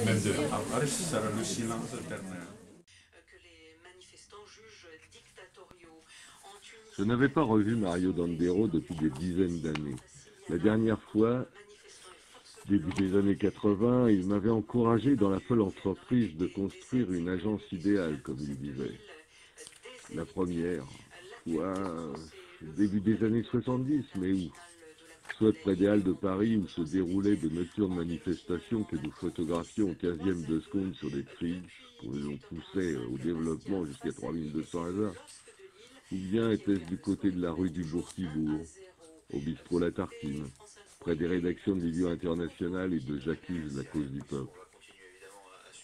même de sarà le silence éternel. Je n'avais pas revu Mario Dandero depuis des dizaines d'années. La dernière fois, début des années 80, il m'avait encouragé dans la folle entreprise de construire une agence idéale, comme il disait. La première fois, début des années 70, mais où? Soit près des Halles de Paris où se déroulaient de nocturnes manifestations que nous photographions au 15e de seconde sur des Trix, où l'on poussait au développement jusqu'à 3200 hasards. Ou bien était-ce du côté de la rue du Bourg-Tibourg, au bistrot La Tartine, près des rédactions de Livio International et de J'accuse la cause du peuple.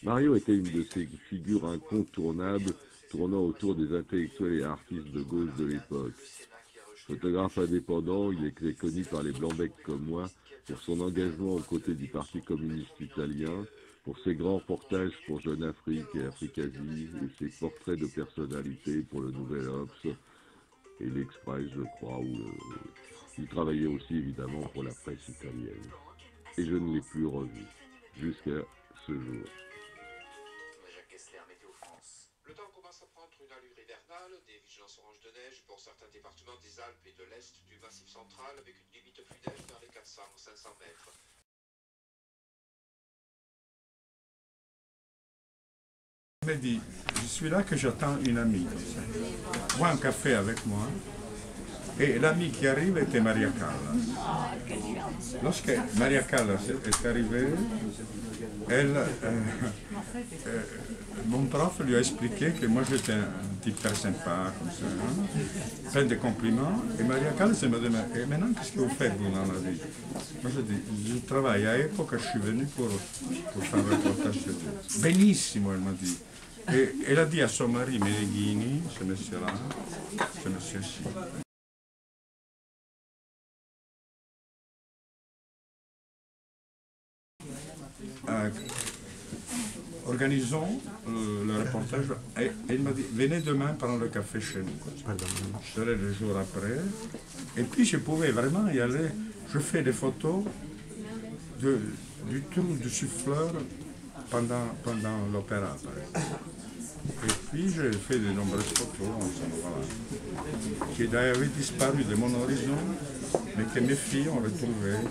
Mario était une de ces figures incontournables tournant autour des intellectuels et artistes de gauche de l'époque. Photographe indépendant, il était connu par les Blancs-Becs comme moi pour son engagement aux côtés du Parti communiste italien, pour ses grands reportages pour Jeune Afrique et Africasie, et ses portraits de personnalités pour le Nouvel Obs et l'Express, je crois, où il travaillait aussi évidemment pour la presse italienne. Et je ne l'ai plus revu, jusqu'à ce jour. Le temps commence à prendre une allure hivernale, des vigilances orange de neige pour certains départements des Alpes et de l'Est du Massif central, avec une limite plus neige dans les 400-500 mètres. Il me dit, je suis là que j'attends une amie. Bois un café avec moi. Et l'amie qui arrive était Maria Callas. Lorsque Maria Callas est arrivée, mon prof lui a expliqué que moi j'étais un type très sympa, comme ça, hein, plein de compliments. Et Maria Callas m'a dit, et maintenant qu'est-ce que vous faites vous dans la vie? Moi je dis, je travaille à Epoca, je suis venu pour faire un reportage de tout. Benissimo, elle m'a dit. Et elle a dit à son mari Meneghini, ce monsieur-là, ce monsieur-ci. Organisons le reportage. Et il m'a dit, venez demain prendre le café chez nous. Je serai le jour après. Et puis je pouvais vraiment y aller. Je fais des photos du trou du souffleur pendant l'opéra, par exemple. Et puis j'ai fait de nombreuses photos ensemble, voilà, qui avaient disparu de mon horizon, mais que mes filles ont retrouvées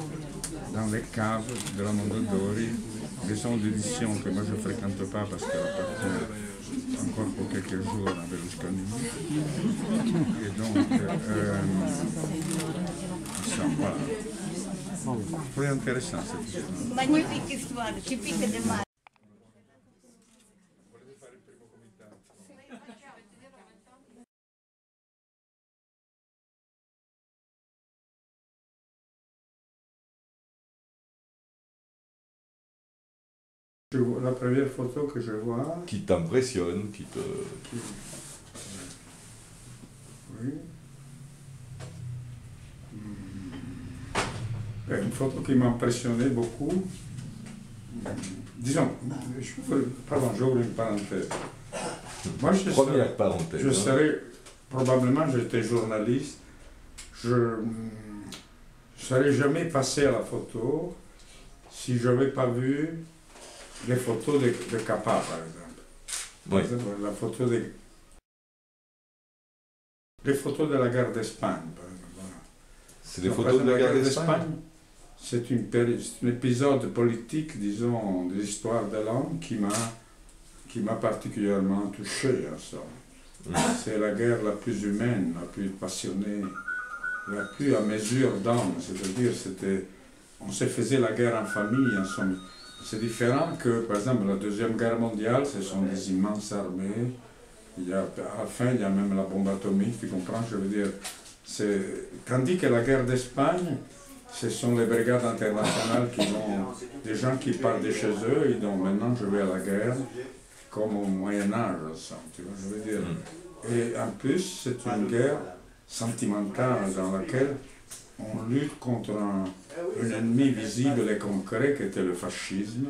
dans les caves de la Mondadori, maison d'édition que moi je ne fréquente pas parce qu'elle appartient encore pour quelques jours à Berlusconi. Et donc, ça, voilà. Très intéressant cette histoire. Magnifique histoire, typique de Mario. La première photo que je vois... Qui t'impressionne, qui te... Oui. Une photo qui m'a impressionné beaucoup. Disons, pardon, j'ouvre une parenthèse. Moi, Première parenthèse. Je serais, probablement, j'étais journaliste, je ne serais jamais passé à la photo si je n'avais pas vu les photos de Capa, par exemple. Oui. Par exemple, la photo les photos de la guerre d'Espagne, par exemple. Voilà. C'est des photos de la guerre d'Espagne. C'est un épisode politique, disons, de l'histoire de l'homme qui m'a particulièrement touché, en somme. C'est la guerre la plus humaine, la plus passionnée, la plus à mesure d'homme. C'est-à-dire, on se faisait la guerre en famille, en somme. C'est différent que, par exemple, la Deuxième Guerre mondiale, ce sont des immenses armées. À la fin, il y a même la bombe atomique, tu comprends, je veux dire. Tandis que la guerre d'Espagne, ce sont les brigades internationales qui vont, des gens qui partent de chez eux, et donc maintenant je vais à la guerre, comme au Moyen-Âge, tu vois, je veux dire. Et en plus, c'est une guerre sentimentale dans laquelle on lutte contre un ennemi visible et concret qui était le fascisme,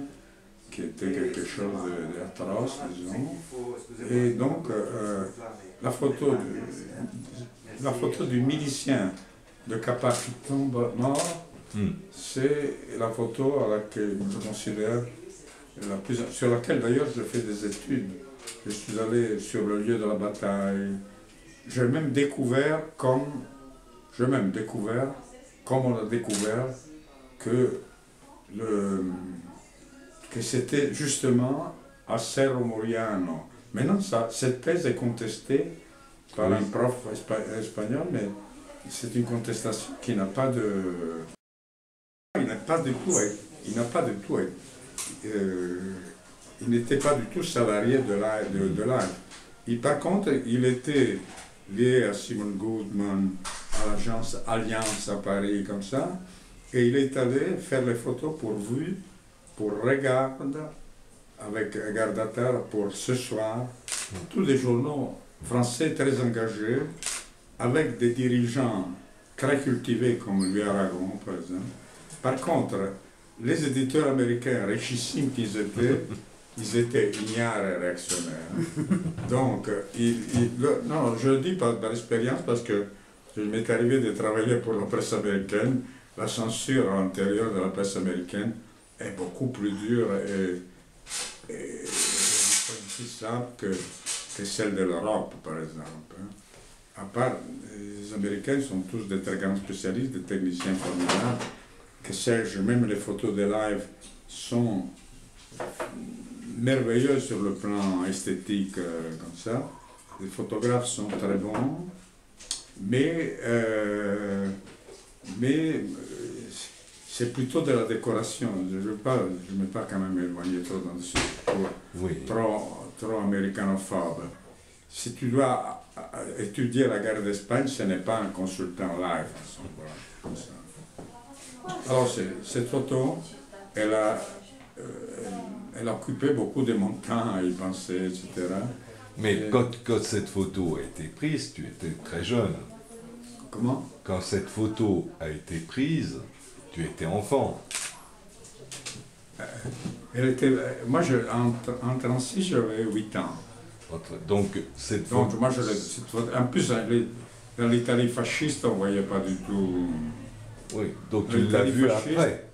qui était quelque chose d'atroce, disons. Et donc, la photo du milicien de Capa qui tombe mort, c'est la photo à laquelle je considère sur laquelle d'ailleurs je fais des études. Je suis allé sur le lieu de la bataille. J'ai même découvert, comme on a découvert, que, que c'était justement à Cerro Moriano. Maintenant, cette thèse est contestée par un prof espagnol, mais c'est une contestation qui n'a pas de... Il n'a pas du tout... Il n'était pas du tout salarié de l'AIFE. Par contre, il était lié à Simon Goodman, à l'agence Alliance à Paris, comme ça, et il est allé faire les photos pour Vue, pour Regarde, avec Gardatar, pour Ce Soir, tous des journaux français très engagés, avec des dirigeants très cultivés comme Louis Aragon, par exemple. Par contre, les éditeurs américains, richissimes qu'ils étaient, ils étaient ignares et réactionnaires. Donc, non, je le dis par expérience parce que il m'est arrivé de travailler pour la presse américaine. La censure à l'intérieur de la presse américaine est beaucoup plus dure et aussi simple que celle de l'Europe, par exemple. À part, les Américains sont tous des très grands spécialistes, des techniciens formidables, que sais-je, même les photos de live sont merveilleux sur le plan esthétique, comme ça. Les photographes sont très bons, mais c'est plutôt de la décoration. Je ne veux pas quand même éloigner trop dans trop américanophobe. Si tu dois étudier la guerre d'Espagne, ce n'est pas un consultant live. Voilà, comme ça. Alors cette photo, elle a occupé beaucoup de mon temps à y penser, etc. Mais quand cette photo a été prise, tu étais très jeune. Comment? Quand cette photo a été prise, tu étais enfant. Moi, en 36, j'avais 8 ans. Donc, cette photo... moi, en plus, dans l'Italie fasciste, on ne voyait pas du tout... Oui, donc tu l'as vu après.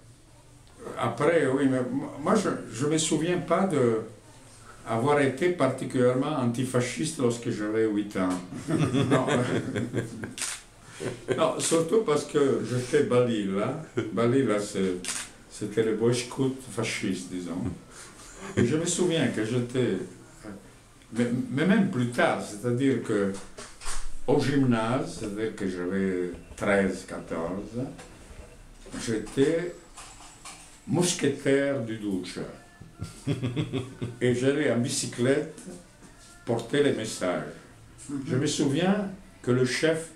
Après, oui, mais moi, je ne me souviens pas d'avoir été particulièrement antifasciste lorsque j'avais 8 ans. Non. Non, surtout parce que j'étais Balila. Balila, c'était le boy scout fasciste, disons. Et je me souviens que j'étais... Mais même plus tard, c'est-à-dire qu'au gymnase, c'est-à-dire que j'avais 13, 14, j'étais mousquetaire du Duce. Et j'allais en bicyclette porter les messages. Je me souviens que le chef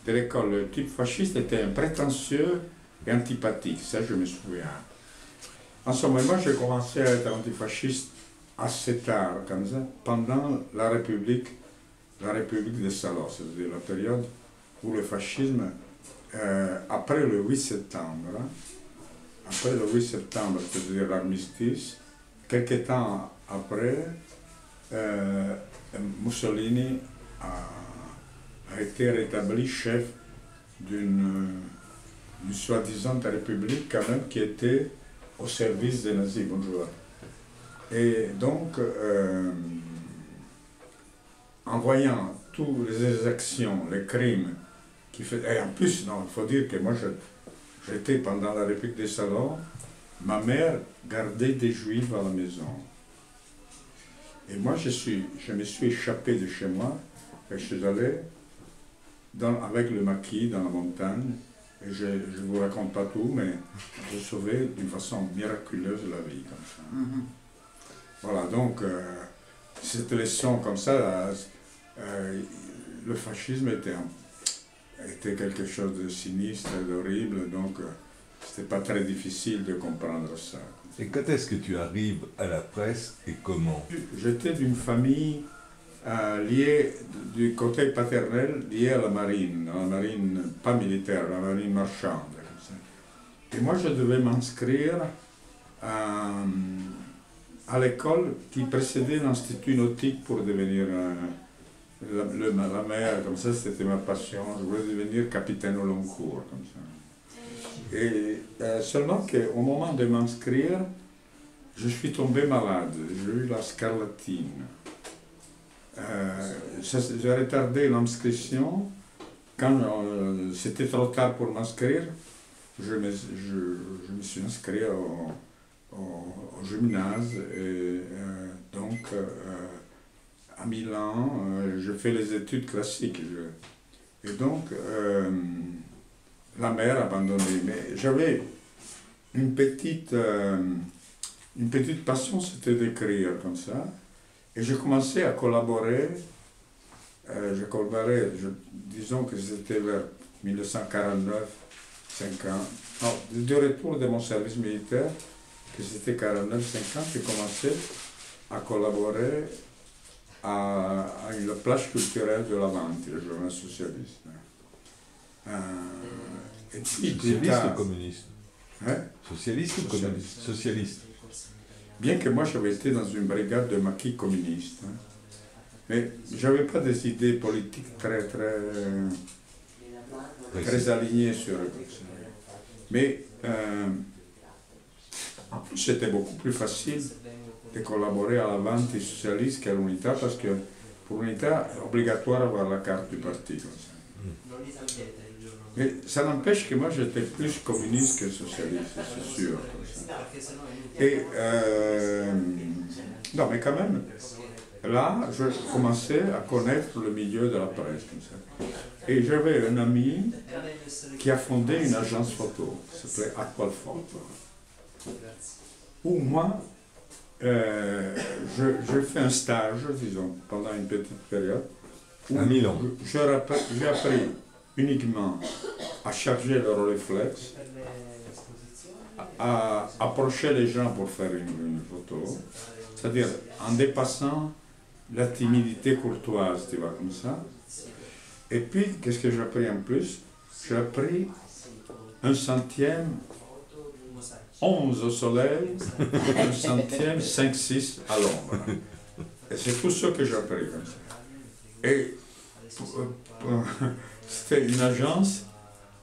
de l'école, le type fasciste, était un prétentieux et antipathique. Ça, je me souviens. En ce moment, j'ai commencé à être antifasciste assez tard, comme ça, pendant la République de Salo, c'est-à-dire la période où le fascisme, après le 8 septembre, c'est-à-dire l'armistice, quelques temps après, Mussolini a été rétabli chef d'une soi-disant république quand même qui était au service des nazis. Bonjour. Et donc, en voyant toutes les exactions, les crimes qui faisaient... Et en plus, non, il faut dire que moi, j'étais pendant la République des Salons, ma mère gardait des juifs à la maison. Et moi, je me suis échappé de chez moi, et je suis allé avec le maquis dans la montagne, et je ne vous raconte pas tout, mais j'ai sauvé d'une façon miraculeuse la vie, comme ça. Voilà, donc, cette leçon comme ça, le fascisme était quelque chose de sinistre et d'horrible, donc c'était pas très difficile de comprendre ça. Et quand est-ce que tu arrives à la presse et comment? J'étais d'une famille liée, du côté paternel, liée à la marine pas militaire, la marine marchande. Comme ça. Et moi, je devais m'inscrire à l'école qui précédait l'Institut nautique pour devenir la mer, comme ça, c'était ma passion. Je voulais devenir capitaine au long cours, comme ça. Et seulement qu'au moment de m'inscrire, je suis tombé malade, j'ai eu la scarlatine. J'ai retardé l'inscription. Quand c'était trop tard pour m'inscrire, je me suis inscrit au gymnase. Et, donc, à Milan, je fais les études classiques. Et donc, la mère a abandonné. Mais j'avais une petite passion, c'était d'écrire comme ça. Et j'ai commencé à collaborer. Disons que c'était vers 1949, 50. Non, de retour de mon service militaire, que c'était 49, 50, j'ai commencé à collaborer à la plage culturelle de l'Avanti, le journal socialiste. Et puis, Socialiste ou communiste? Hein? Socialiste ou communiste? Socialiste. Bien que moi j'avais été dans une brigade de maquis communistes, hein. Mais je n'avais pas des idées politiques très alignées sur eux. Mais en plus, c'était beaucoup plus facile de collaborer à l'Avanti socialiste qu'à l'UNITA, parce que pour l'UNITA, c'est obligatoire d'avoir la carte du parti. Comme ça. Mais ça n'empêche que moi, j'étais plus communiste que socialiste, c'est sûr. Et non, mais quand même, là, je commençais à connaître le milieu de la presse. Comme ça. Et j'avais un ami qui a fondé une agence photo, qui s'appelait Aqualphoto. Où moi, j'ai fait un stage, disons, pendant une petite période. À Milan. J'ai appris uniquement à charger le Rolleiflex, à approcher les gens pour faire une photo, c'est-à-dire en dépassant la timidité courtoise, tu vois, comme ça. Et puis, qu'est-ce que j'ai appris en plus? J'ai appris 1/100, 11 au soleil, 1/100, 5-6 à l'ombre. Et c'est tout ce que j'ai appris comme ça. Et c'était une agence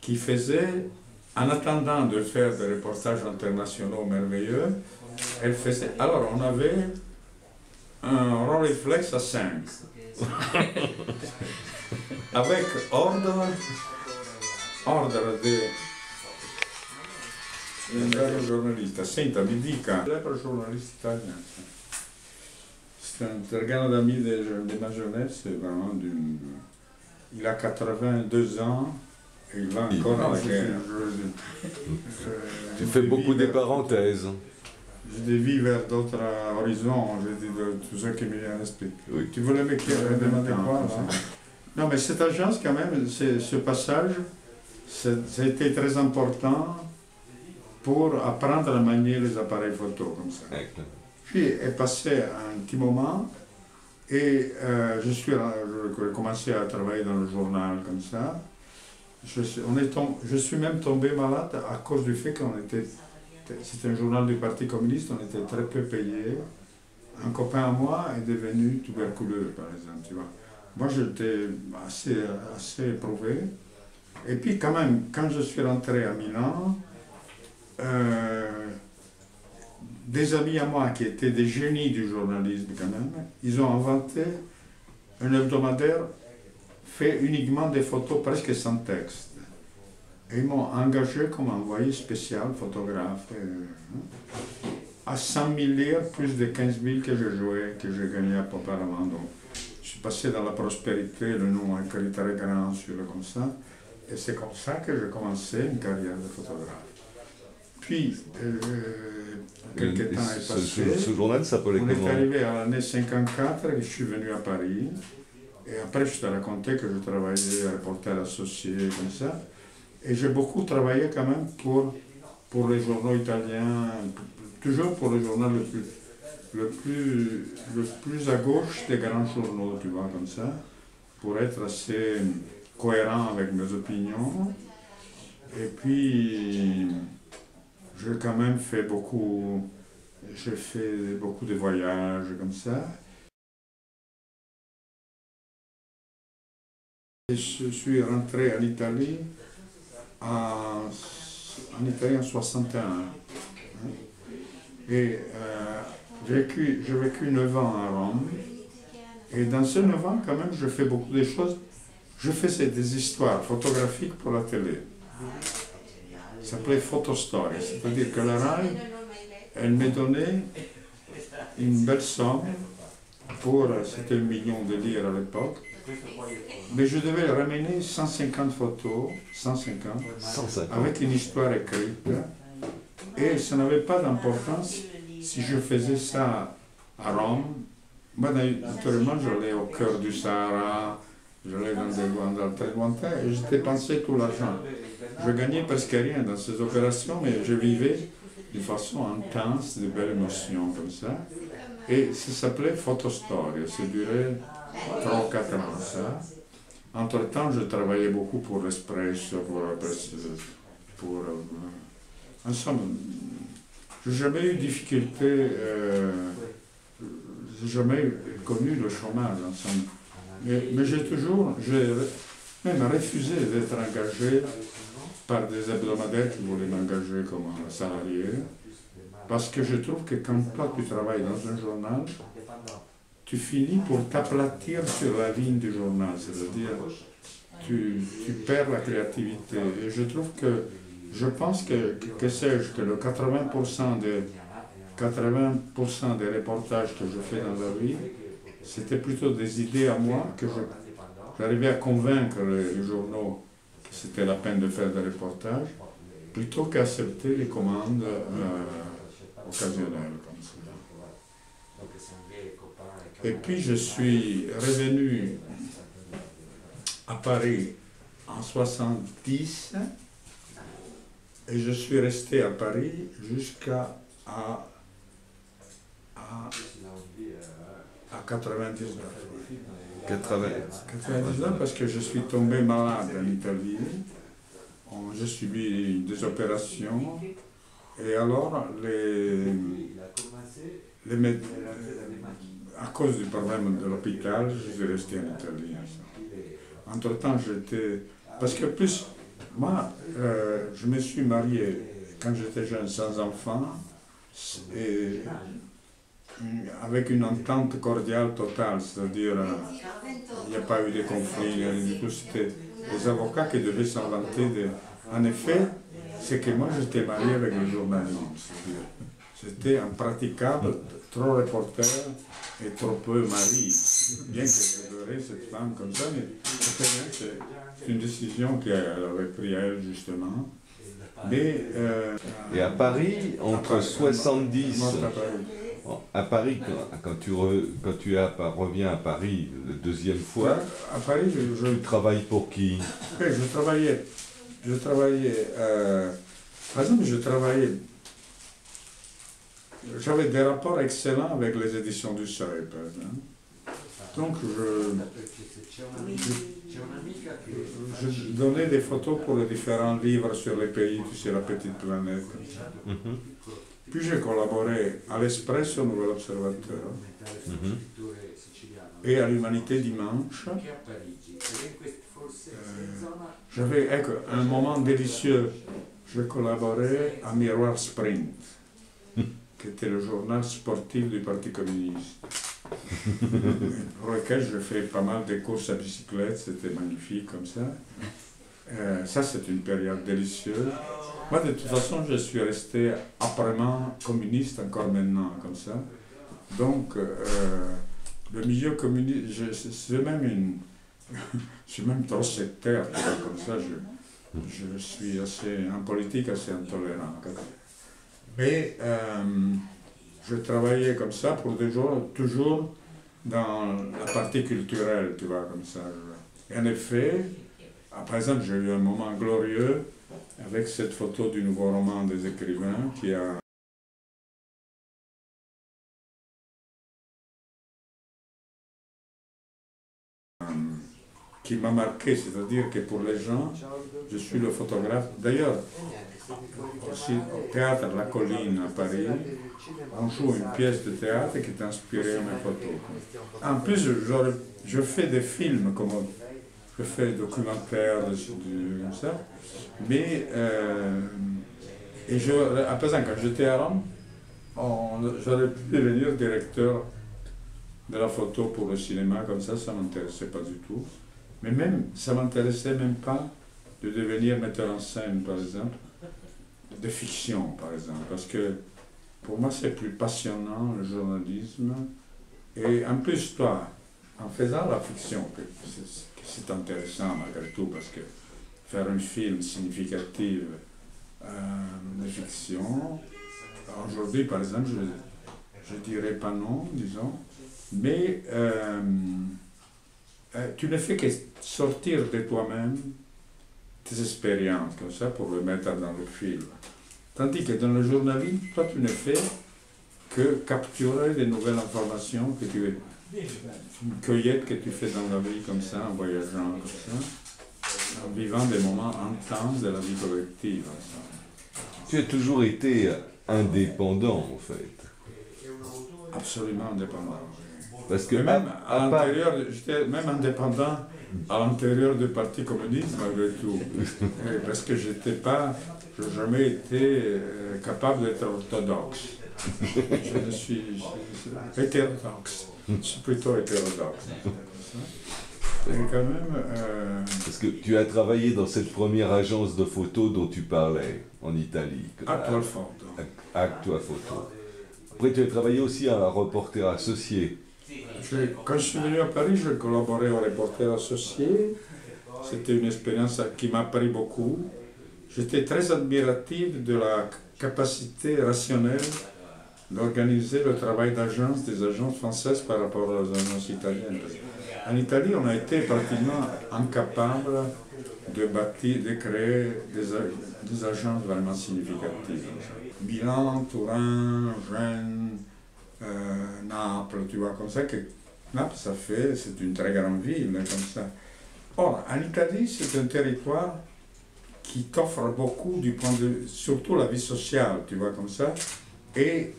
qui faisait, en attendant de faire des reportages internationaux merveilleux, elle faisait. Alors, on avait un Rolleiflex à 5, avec ordre del giornalista. Senta, mi dica, lei è un giornalista italiano. C'est un terrain d'ami de ma jeunesse, vraiment il a 82 ans et il va encore à la guerre. Tu fais beaucoup de parenthèses. Je dévie vers d'autres horizons, je dis de tout ce qui me vient à l'esprit. Oui. Tu voulais me demander quoi là? Non, mais cette agence, quand même, ce passage, ça a été très important pour apprendre à manier les appareils photo comme ça. Puis est passé un petit moment et j'ai commencé à travailler dans le journal comme ça. Je suis même tombé malade à cause du fait qu'on était. C'était un journal du Parti communiste, on était très peu payés. Un copain à moi est devenu tuberculeux, par exemple, tu vois. Moi, j'étais assez éprouvé. Et puis, quand même, quand je suis rentré à Milan, des amis à moi qui étaient des génies du journalisme, quand même, ils ont inventé un hebdomadaire fait uniquement des photos presque sans texte. Et ils m'ont engagé comme envoyé spécial, photographe, à 100 000 lire, plus de 15 000 que j'ai gagné auparavant. Donc, je suis passé dans la prospérité, le nom écrit très grand sur le comme ça. Et c'est comme ça que j'ai commencé une carrière de photographe. Puis, quelques temps est passé. Ce journal s'appelait comment? On est arrivé à l'année 54 et je suis venu à Paris. Et après, je te racontais que je travaillais à reporter associé, comme ça. Et j'ai beaucoup travaillé quand même pour les journaux italiens, toujours pour le journal le plus à gauche des grands journaux, tu vois, comme ça, pour être assez cohérent avec mes opinions. Et puis, j'ai quand même fait beaucoup de voyages comme ça. Et je suis rentré en Italie en 61. Et j'ai vécu 9 ans à Rome. Et dans ces 9 ans, quand même, je fais beaucoup de choses. Je faisais des histoires photographiques pour la télé. Ça s'appelait Photostory. C'est-à-dire que la RAI, elle me donnait une belle somme pour, c'était 1 million de lire à l'époque, mais je devais ramener 150 photos, 150, 150. avec une histoire écrite, et ça n'avait pas d'importance si je faisais ça à Rome. Moi, naturellement, j'allais au cœur du Sahara, j'allais dans des endroits très lointains, et je dépensais tout l'argent. Je gagnais presque rien dans ces opérations, mais je vivais de façon intense, de belles émotions comme ça. Et ça s'appelait Photostory, ça durait 3 ou 4 ans, ça. Entre-temps, je travaillais beaucoup pour l'Espresso, en somme, je n'ai jamais eu de difficulté, j'ai jamais connu le chômage, en somme. Mais j'ai même refusé d'être engagé par des hebdomadaires qui voulaient m'engager comme un salarié. Parce que je trouve que quand toi tu travailles dans un journal, tu finis pour t'aplatir sur la ligne du journal, c'est-à-dire tu perds la créativité. Et je trouve que, je pense que sais-je, que le 80% des reportages que je fais dans la vie, c'était plutôt des idées à moi que j'arrivais à convaincre les journaux que c'était la peine de faire des reportages, plutôt qu'accepter les commandes occasionnelles comme ça. Et puis je suis revenu à Paris en 70 et je suis resté à Paris jusqu'à 99. 99 parce que je suis tombé malade en Italie. J'ai subi des opérations et alors à cause du problème de l'hôpital, je suis resté en Italie. Entre-temps, parce que plus, moi, je me suis marié quand j'étais jeune sans enfant, et avec une entente cordiale totale, c'est-à-dire il n'y a pas eu de conflits, du tout, c'était les avocats qui devaient s'inventer. En effet, c'est que moi j'étais marié avec le journalisme, c'était impraticable, trop reporter et trop peu mari. Bien que j'adorais cette femme comme ça, mais c'est une décision qu'elle avait prise elle justement. Mais, et à Paris, entre 70... À Paris, quand tu reviens à Paris la deuxième fois, à Paris, tu travailles pour qui? Oui, je travaillais, par exemple, j'avais des rapports excellents avec les éditions du Seuil, par exemple. Donc, je donnais des photos pour les différents livres sur les pays, sur la petite planète. Puis j'ai collaboré à l'Espresso, Nouvel Observateur, et à l'Humanité Dimanche. J'avais un moment délicieux. Je collaborais à Miroir Sprint, qui était le journal sportif du Parti communiste, pour lequel je fais pas mal de courses à bicyclette, c'était magnifique comme ça. Ça, c'est une période délicieuse. Moi, de toute façon, je suis resté âprement communiste encore maintenant, comme ça. Donc, le milieu communiste, je suis même trop sectaire, comme ça, je suis en politique assez intolérant. Mais je travaillais comme ça pour des jours, toujours dans la partie culturelle, tu vois, comme ça. Et en effet, par exemple, j'ai eu un moment glorieux avec cette photo du nouveau roman des écrivains qui m'a marqué, c'est-à-dire que pour les gens, je suis le photographe. D'ailleurs, aussi au théâtre La Colline à Paris, on joue une pièce de théâtre qui est inspirée de mes photos. En plus, je fais des films, comme je fais des documentaires, comme ça, mais à présent, quand j'étais à Rome, J'aurais pu devenir directeur de la photo pour le cinéma, comme ça ne m'intéressait pas du tout. Mais même, ça ne m'intéressait même pas de devenir metteur en scène, par exemple, de fiction, par exemple, parce que pour moi c'est plus passionnant le journalisme. Et en plus, toi, en faisant la fiction, que c'est intéressant malgré tout, parce que faire un film significatif de fiction, aujourd'hui par exemple, je dirais pas non, disons, mais tu ne fais que sortir de toi-même tes expériences comme ça pour le mettre dans le film. Tandis que dans le journalisme, toi tu ne fais que capturer des nouvelles informations, une cueillette que tu fais dans la vie comme ça, en voyageant comme ça, en vivant des moments intenses de la vie collective. Tu as toujours été indépendant en fait. Absolument indépendant. Parce que même à l'intérieur, j'étais même indépendant à l'intérieur du Parti communiste malgré tout. Parce que je n'ai jamais été capable d'être orthodoxe. Je suis hétérodoxe. Je suis plutôt hétérodoxe. Et quand même. Parce que tu as travaillé dans cette première agence de photos dont tu parlais en Italie. Actual Photo. Actual Photo. Après, tu as travaillé aussi à un reporter associé. Quand je suis venu à Paris, je collaborais au reporter associé. C'était une expérience qui m'a appris beaucoup. J'étais très admiratif de la capacité rationnelle d'organiser le travail d'agence des agences françaises par rapport aux agences italiennes. En Italie, on a été pratiquement incapable de créer des agences vraiment significatives. Milan, Turin, Gênes, Naples, tu vois, comme ça, que Naples, c'est une très grande ville, comme ça. Or, en Italie, c'est un territoire qui t'offre beaucoup du point de vue, surtout la vie sociale, tu vois, comme ça, et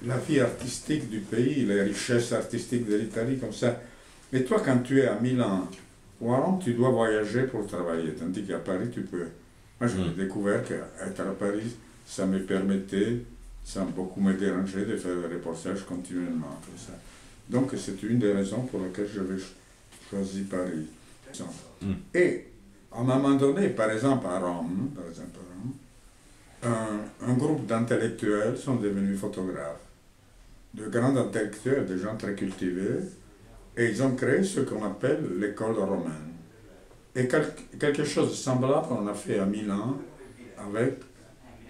la vie artistique du pays, les richesses artistiques de l'Italie, comme ça. Et toi, quand tu es à Milan ou à Rome, tu dois voyager pour travailler, tandis qu'à Paris, tu peux. Moi, j'ai découvert qu'être à Paris, ça me permettait, sans beaucoup me déranger, de faire des reportages continuellement, comme ça. Donc, c'est une des raisons pour lesquelles j'avais choisi Paris. Et, à un moment donné, par exemple à Rome, un groupe d'intellectuels sont devenus photographes. De grands intellectuels, des gens très cultivés, et ils ont créé ce qu'on appelle l'école romaine. Et quelque chose de semblable on a fait à Milan avec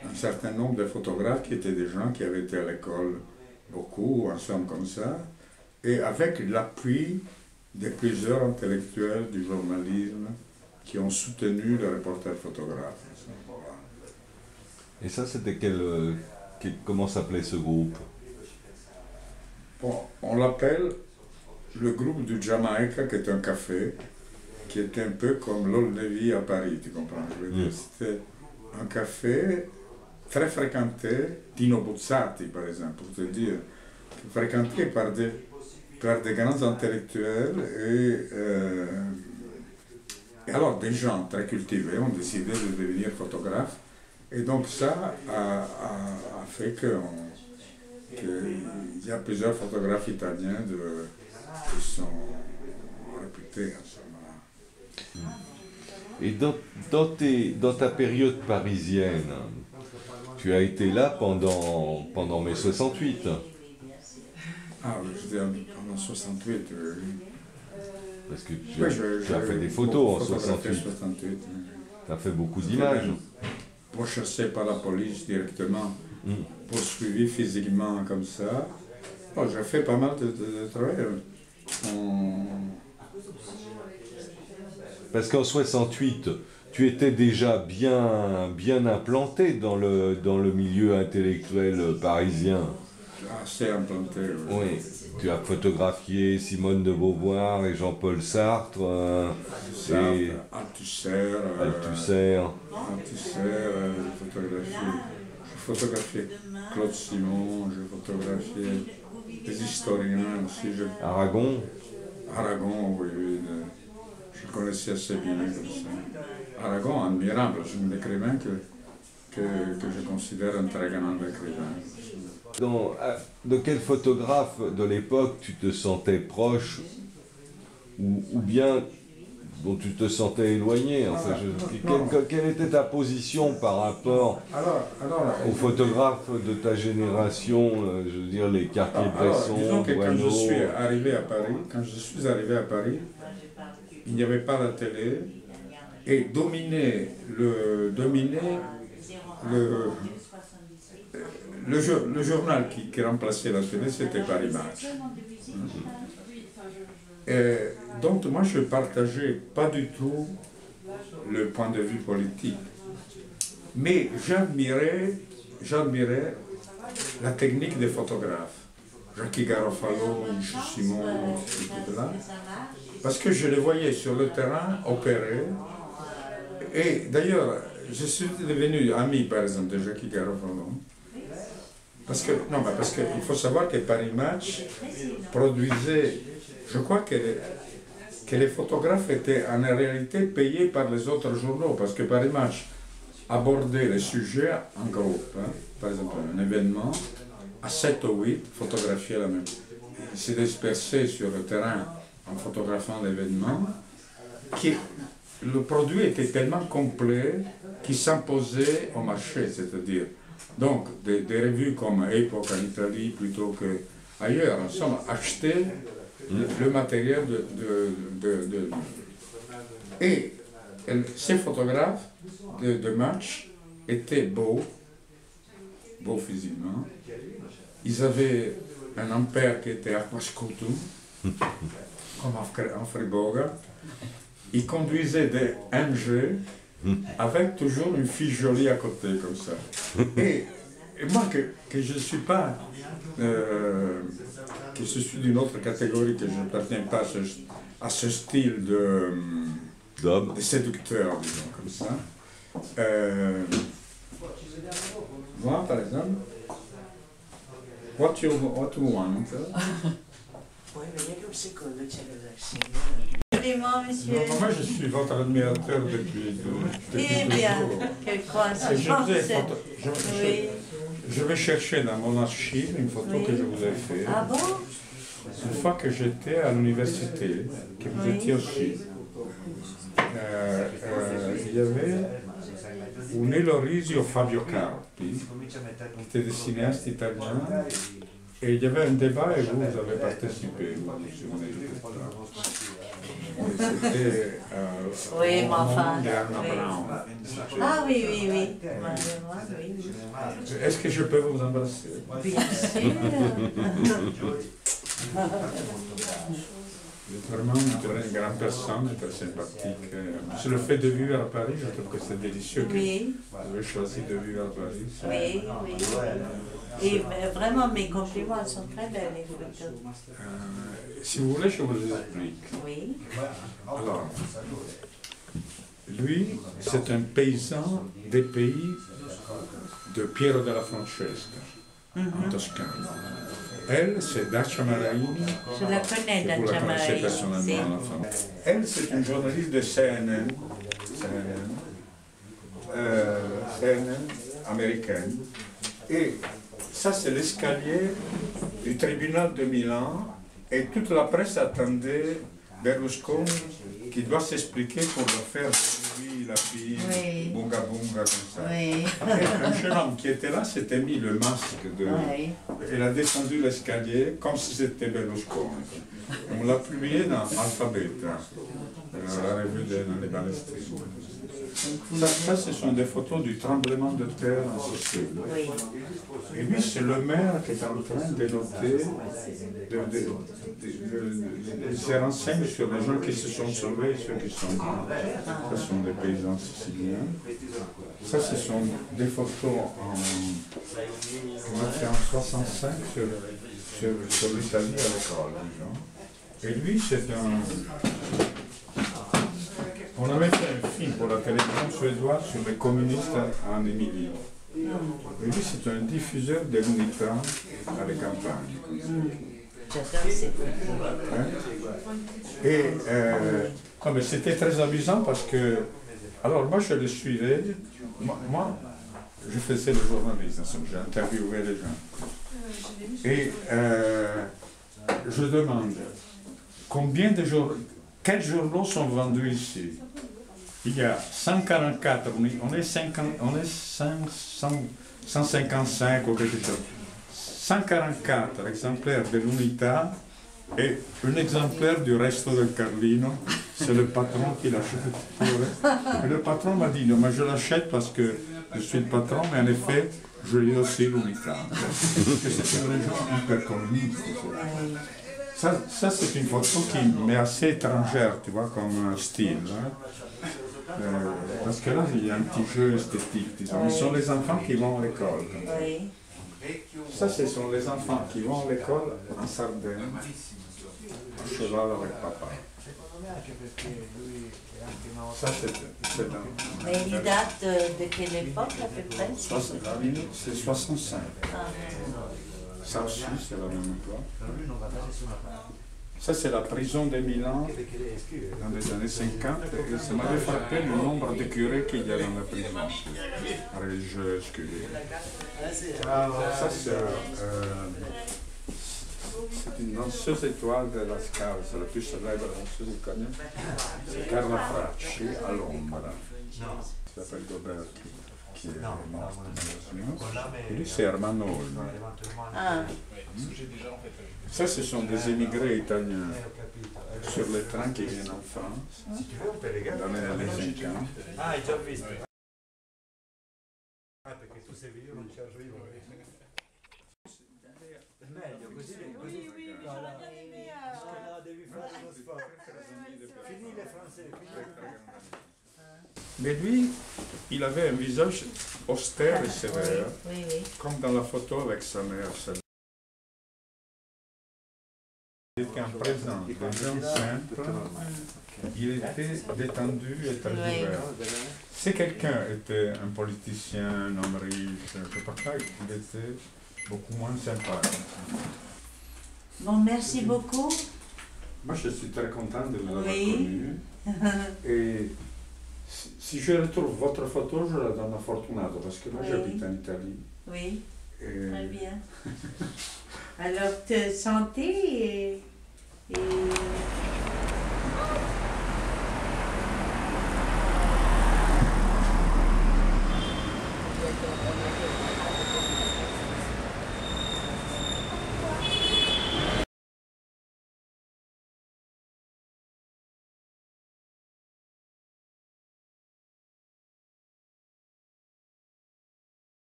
un certain nombre de photographes qui étaient des gens qui avaient été à l'école beaucoup, ensemble comme ça, et avec l'appui de plusieurs intellectuels du journalisme qui ont soutenu le reporter photographe. Et ça, c'était comment s'appelait ce groupe? Bon, on l'appelle le groupe du Jamaïca, qui est un café, qui était un peu comme l'Old Navy à Paris, tu comprends? Je veux dire, c'était un café très fréquenté, Tino Buzzati par exemple, pour te dire, fréquenté par des grands intellectuels et alors des gens très cultivés ont décidé de devenir photographes. Et donc ça a fait qu'il y a plusieurs photographes italiens qui sont réputés à ce moment-là. Et dans ta période parisienne, tu as été là pendant mai 68. Ah oui, j'étais en 68. Parce que tu as fait des photos en 68. Tu as fait beaucoup d'images. Pourchassé par la police directement, poursuivi physiquement comme ça. Oh, j'ai fait pas mal de travail. Parce qu'en 68, tu étais déjà bien implanté dans le milieu intellectuel parisien. Assez implanté, oui. Oui. Tu as photographié Simone de Beauvoir et Jean-Paul Sartre. Et Althusser. Althusser. J'ai photographié Claude Simon, j'ai photographié des historiens aussi. Aragon. Aragon, oui. Je connaissais assez bien comme ça. Aragon, admirable, c'est un écrivain que je considère un très grand écrivain. De quel photographe de l'époque tu te sentais proche ou bien dont tu te sentais éloigné? Enfin, quelle était ta position par rapport aux photographes de ta génération, je veux dire les Cartier-Bresson, disons que Boineau. quand je suis arrivé à Paris, il n'y avait pas la télé et dominait le journal qui remplaçait la télé, c'était Paris Match. Et donc moi je ne partageais pas du tout le point de vue politique, mais j'admirais la technique des photographes, Jackie Garofalo, Michel Simon, et tout là, parce que je les voyais sur le terrain opérer. Et d'ailleurs, je suis devenu ami par exemple de Jackie Garofalo. Parce qu'il faut savoir que Paris Match produisait, je crois que les photographes étaient en réalité payés par les autres journaux, parce que Paris Match abordait les sujets en groupe. Hein. Par exemple, un événement, à 7 ou 8, photographiait la même. Il s'est dispersé sur le terrain en photographiant l'événement, le produit était tellement complet qu'il s'imposait au marché, c'est-à-dire donc des revues comme Epoch en Italie plutôt qu'ailleurs, en somme, acheter le matériel Et ces photographes de match étaient beaux physiquement. Ils avaient un ampère qui était aquascutum, comme Humphrey Bogart. Ils conduisaient des MG avec toujours une fille jolie à côté, comme ça. Et moi, que je ne suis pas, que je suis d'une autre catégorie, que je n'appartiens pas à ce style de séducteur, disons, comme ça. Moi, par exemple, what you want? Monsieur. Moi, je suis votre admirateur depuis Eh bien, toujours. quelle coïncidence. Je vais chercher dans mon archive une photo que je vous ai faite. Ah bon? Une fois que j'étais à l'université, que vous étiez aussi, il y avait un Elorisio Fabio Carpi, qui était des cinéastes italiens, et il y avait un débat et vous avez participé. C'était oui, mais enfin. Oui. Ah oui. Est-ce que je peux vous embrasser? Bien sûr. Vraiment une grande personne, très sympathique. C'est le fait de vivre à Paris, je trouve que c'est délicieux. Oui. Vous avez choisi de vivre à Paris. Oui. Et vraiment, mes compliments sont très belles, les photos. Si vous voulez, je vous explique. Oui. Alors, lui, c'est un paysan des pays de Piero della Francesca, en Toscane. Elle, c'est Dacia Maraini. Je la connais, Vous la Dacia connaissez Maraini. personnellement, l'enfant. Elle, c'est une journaliste de CNN américaine. Et ça, c'est l'escalier du tribunal de Milan. Et toute la presse attendait Berlusconi qui doit s'expliquer pour l'affaire de lui, la fille, Oui. bunga bunga, comme ça. Oui. Et un jeune homme qui était là s'était mis le masque de... Oui. Elle a descendu l'escalier comme si c'était Berlusconi. On l'a publié dans Alphabet, la revue dans les Balestri. Ça, ce sont des photos du tremblement de terre en Sicile. Oui. Et lui, c'est le maire qui est en train de noter, de se renseigner sur les gens qui se sont sauvés et ceux qui sont morts. Ce sont des paysans siciliens. Ça, ce sont des photos qu'on a fait en 65 sur l'Italie à l'école. Et lui, c'est un... On avait fait un film pour la télévision suédoise sur les communistes en Émilie. Et lui, c'est un diffuseur de l'UNITA à la campagne. J'adore ces photos. Hein? Et mais c'était très amusant parce que... Alors moi, je le suivais. Moi je faisais le journaliste, j'ai interviewé les gens. Et je demande, combien de quels journaux sont vendus ici? Il y a 144, on est 155 ou quelque chose. 144 exemplaires de l'Unità et un exemplaire du Resto del Carlino. C'est le patron qui l'achète. Et le patron m'a dit, non, mais je l'achète parce que je suis le patron, mais en effet, je lis aussi l'Unità. Parce que c'est une région hyper communiste. Ça c'est une photo qui m'est assez étrangère, tu vois, comme style. Hein. Parce que là, il y a un petit jeu esthétique, disons. Ce sont les enfants qui vont à l'école. Oui. Ça, ce sont les enfants qui vont à l'école en Sardaigne, à cheval avec papa. Ça, c'est un... Mais il date de quelle époque à peu près? C'est 65. Ah. Ça aussi, c'est la même époque. Ça, c'est la prison de Milan dans les années 50. Et ça m'avait frappé le nombre de curés qu'il y a dans la prison. Religieux, curés. Ça, c'est une danseuse étoile de la Scala, c'est la plus célèbre danseuse connue. C'est Carla Fracci à Londres. Qui s'appelle Goberti, qui est morte malheureusement. Et lui, c'est Armando Olmi. Ah. Ça, ce sont des émigrés italiens sur les trains qui viennent en France dans les années 50. Meglio, così devi fare lo sforzo. Fini le français. Mais lui, il avait un visage austère et sévère, Oui, oui. comme dans la photo avec sa mère. Il était en présence des gens simples, il était détendu et très ouvert. Si quelqu'un était un politicien, un homme riche, je ne sais pas quoi, il était beaucoup moins sympa. Bon, merci beaucoup. Moi, je suis très content de vous avoir Oui. connu. Et si je retrouve votre photo, je la donne à Fortunato, parce que moi, Oui. j'habite en Italie. Oui, Et très bien. Alors, santé et...